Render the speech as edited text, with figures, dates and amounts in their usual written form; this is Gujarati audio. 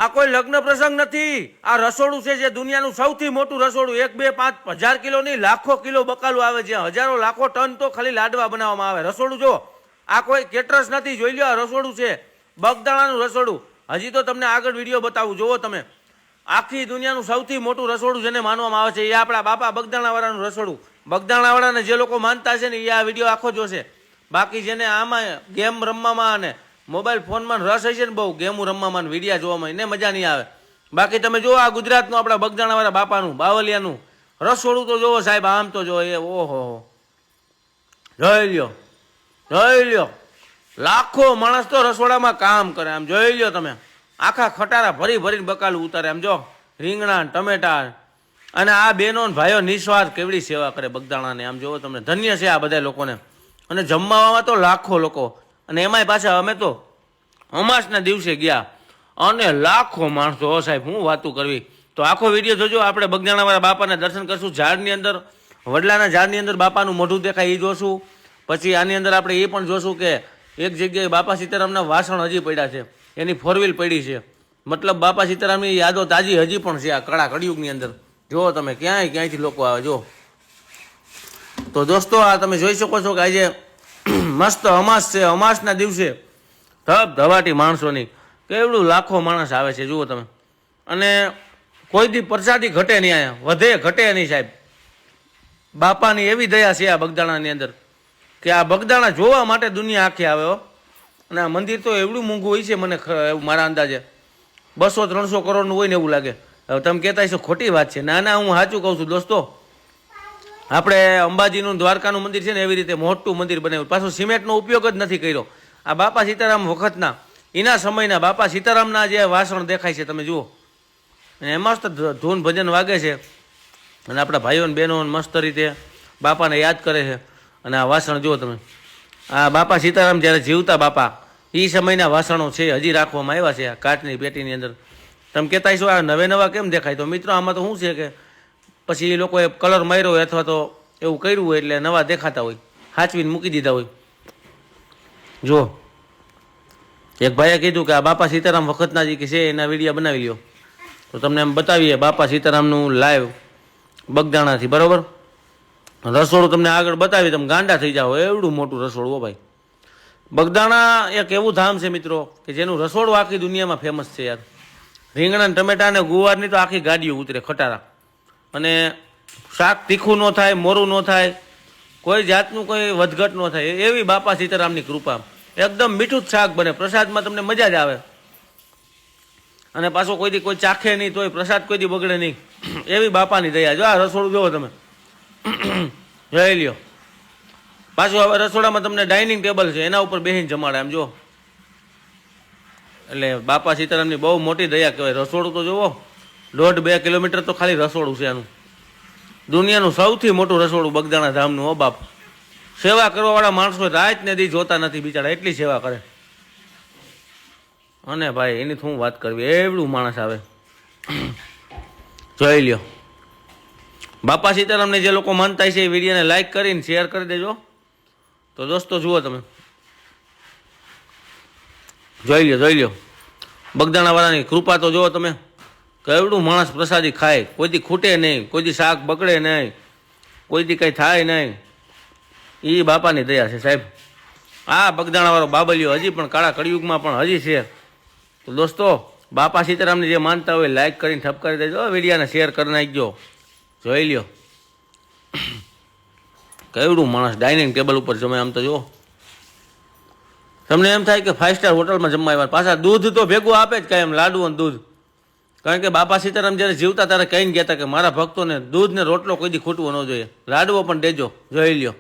આ કોઈ લગ્ન પ્રસંગ નથી, આ રસોડું છે જે દુનિયાનું સૌથી મોટું રસોડું. 1, 2, 5, 1000 કિલો નહીં, લાખો કિલો બકાલું આવે છે. હજારો લાખો ટન તો ખાલી લાડવા બનાવવામાં આવે. રસોડું જો, આ કોઈ કેટરસ નથી. જોઈ લો, આ રસોડું છે, બગદાણાનું રસોડું. હજી તો તમને આગળ વિડીયો બતાવું, જોવો તમે. આખી દુનિયાનું સૌથી મોટું રસોડું જેને માનવામાં આવે છે એ આપણા બાપા બગદાણાવાળાનું રસોડું. બગદાણાવાળાને જે લોકો માનતા છે ને એ આ વિડીયો આખો જોશે. બાકી જેને આમાં ગેમ રમવામાં અને મોબાઈલ ફોનમાં રસ હશે ને, બહુ ગેમો રમવામાં વિડીયા જોવામાં એને મજા નહીં આવે. બાકી તમે જુઓ આ ગુજરાતનું આપણા બગદાણાવાળા બાપાનું બાવલિયાનું રસોડું તો જુઓ સાહેબ. આમ તો જો એ ઓહો, જોઈ લ્યો, જોઈ લ્યો. લાખો માણસ તો રસોડામાં કામ કરે. આમ જોઈ લ્યો તમે, આખા ખટારા ભરી ભરીને બકાલું ઉતારે. આમ જો રીંગણા ટમેટા. અને આ બહેનો ભાઈઓ નિસ્વાર્થ કેવડી સેવા કરે બગદાણાને. આમ જોવો તમને, ધન્ય છે આ બધા લોકોને. અને જમવામાં તો લાખો લોકો. અને એમાંય પાછા અમે તો અમાસના દિવસે ગયા અને લાખો માણસો. હો સાહેબ, હું વાતું કરવી. તો આખો વિડીયો જોજો. આપણે બગદાણાવાળા બાપાને દર્શન કરશું. ઝાડની અંદર, વડલાના ઝાડની અંદર બાપાનું મોઢું દેખાય એ જોશું. પછી આની અંદર આપણે એ પણ જોશું કે એક જગ્યાએ બાપા સીતારામના વાસણ હજી પડ્યા છે, એની 4 વ્હીલ પડી છે. મતલબ બાપા સીતારામની યાદો તાજી હજી પણ છે આ કળા કળિયુગની અંદર. જુઓ તમે, ક્યાંયથી લોકો આવે. જો તો દોસ્તો, આ તમે જોઈ શકો છો કે આજે મસ્ત અમાસ છે. અમાસના દિવસે ધબધબાટી માણસોની કેવડું લાખો માણસ આવે છે, જુઓ તમે. અને કોઈ દી પ્રસાદી ઘટે નહીં, અહીંયા વધે ઘટે નહીં સાહેબ. બાપાની એવી દયા છે આ બગદાણાની અંદર કે આ બગદાણા જોવા માટે દુનિયા આખી આવે. હો, અને આ મંદિર તો એવડું મોંઘું હોય છે, મને મારા અંદાજે 200-300 કરોડનું હોય ને એવું લાગે. હવે તમે કહેતા હશો ખોટી વાત છે. ના ના, હું સાચું કહું છું દોસ્તો. આપણે અંબાજીનું દ્વારકાનું મંદિર છે ને એવી રીતે મોટું મંદિર બનાવ્યું. પાછું સિમેન્ટનો ઉપયોગ જ નથી કર્યો. આ બાપા સીતારામ વખતના, એના સમયના બાપા સીતારામના જે વાસણ દેખાય છે તમે જુઓ. અને એમાં મસ્ત ધૂન ભજન વાગે છે. અને આપણા ભાઈઓ અને બહેનો મસ્ત રીતે બાપાને યાદ કરે છે. અને આ વાસણ જુઓ તમે, આ બાપા સીતારામ જ્યારે જીવતા બાપા એ સમયના વાસણો છે, હજી રાખવામાં આવ્યા છે આ કાચની પેટીની અંદર. તમે કહેતા છો આ નવે નવા કેમ દેખાય? તો મિત્રો, આમાં તો શું છે કે પછી એ લોકોએ કલર માર્યો હોય અથવા તો એવું કર્યું હોય એટલે નવા દેખાતા હોય, સાચવીને મૂકી દીધા હોય. જો એક ભાઈએ કીધું કે આ બાપા સીતારામ વખતના જે કે છે એના વિડીયો બનાવી લ્યો. તો તમને એમ બતાવીએ બાપા સીતારામનું લાઈવ બગદાણાથી. બરાબર, રસોડું તમને આગળ બતાવી, તમે ગાંડા થઈ જાઓ. એવડું મોટું રસોડું. હો ભાઈ, બગદાણા એક એવું ધામ છે મિત્રો કે જેનું રસોડું આખી દુનિયામાં ફેમસ છે યાર. રીંગણા ટમેટા અને ગુવારની તો આખી ગાડીઓ ઉતરે ખટારા. અને શાક તીખું ન થાય, મોરું ન થાય, કોઈ જાતનું કોઈ વધઘટ ન થાય, એવી બાપા સીતારામની કૃપા. એકદમ મીઠું જ શાક બને, પ્રસાદમાં તમને મજા જ આવે. અને પાછો કોઈ દી કોઈ ચાખે નહીં તોય પ્રસાદ કોઈ દી બગડે નહીં, એવી બાપાની દયા. જો આ રસોડું જોવો તમે, જોઈ લ્યો. પાછું હવે રસોડામાં તમને ડાઇનિંગ ટેબલ છે, એના ઉપર બેસીને જમાડે. આમ જો, એટલે બાપા સીતારામની બહુ મોટી દયા કહેવાય. રસોડું તો જુઓ, 1.5-2 કિલોમીટર તો ખાલી રસોડું છે આનું. દુનિયાનું સૌથી મોટું રસોડું બગદાણા ધામનું. હો બાપ, સેવા કરવાવાળા માણસો રાત ને દી જોતા નથી બિચારા, એટલી સેવા કરે. અને ભાઈ એની શું વાત કરવી, એવડું માણસ આવે. જોઈ લ્યો, બાપા સીતારામને જે લોકો માનતા છે એ વિડીયોને લાઈક કરીને શેર કરી દેજો. તો દોસ્તો જુઓ તમે, જોઈ લ્યો, જોઈ લ્યો બગદાણાવાળાની કૃપા તો જુઓ તમે. કેવડું માણસ પ્રસાદી ખાય, કોઈથી ખૂટે નહીં, કોઈથી શાક બગડે નહીં, કોઈથી કંઈ થાય નહીં. એ બાપાની દયા છે સાહેબ. આ બગદાણાવાળો બાબલિયો હજી પણ કાળા કળિયુગમાં પણ હજી છે. તો દોસ્તો, બાપા સીતારામને જે માનતા હોય લાઈક કરીને ઠપકારી દેજો, વિડીયાને શેર કરી નાખજો. જોઈ લ્યો કેવડું માણસ ડાઇનિંગ ટેબલ ઉપર જમે. આમ તો જુઓ, તમને એમ થાય કે 5 સ્ટાર હોટલમાં જમવા આવ્યા. પાછા દૂધ તો ભેગું આપે જ કાંઈ, એમ લાડુ અને દૂધ. કારણ કે બાપા સીતારામ જ્યારે જીવતા ત્યારે કહીને ગયા હતા કે મારા ભક્તોને દૂધ ને રોટલો કોઈ દી ખૂટવો ન જોઈએ, લાડવો પણ દેજો. જોઈ લ્યો.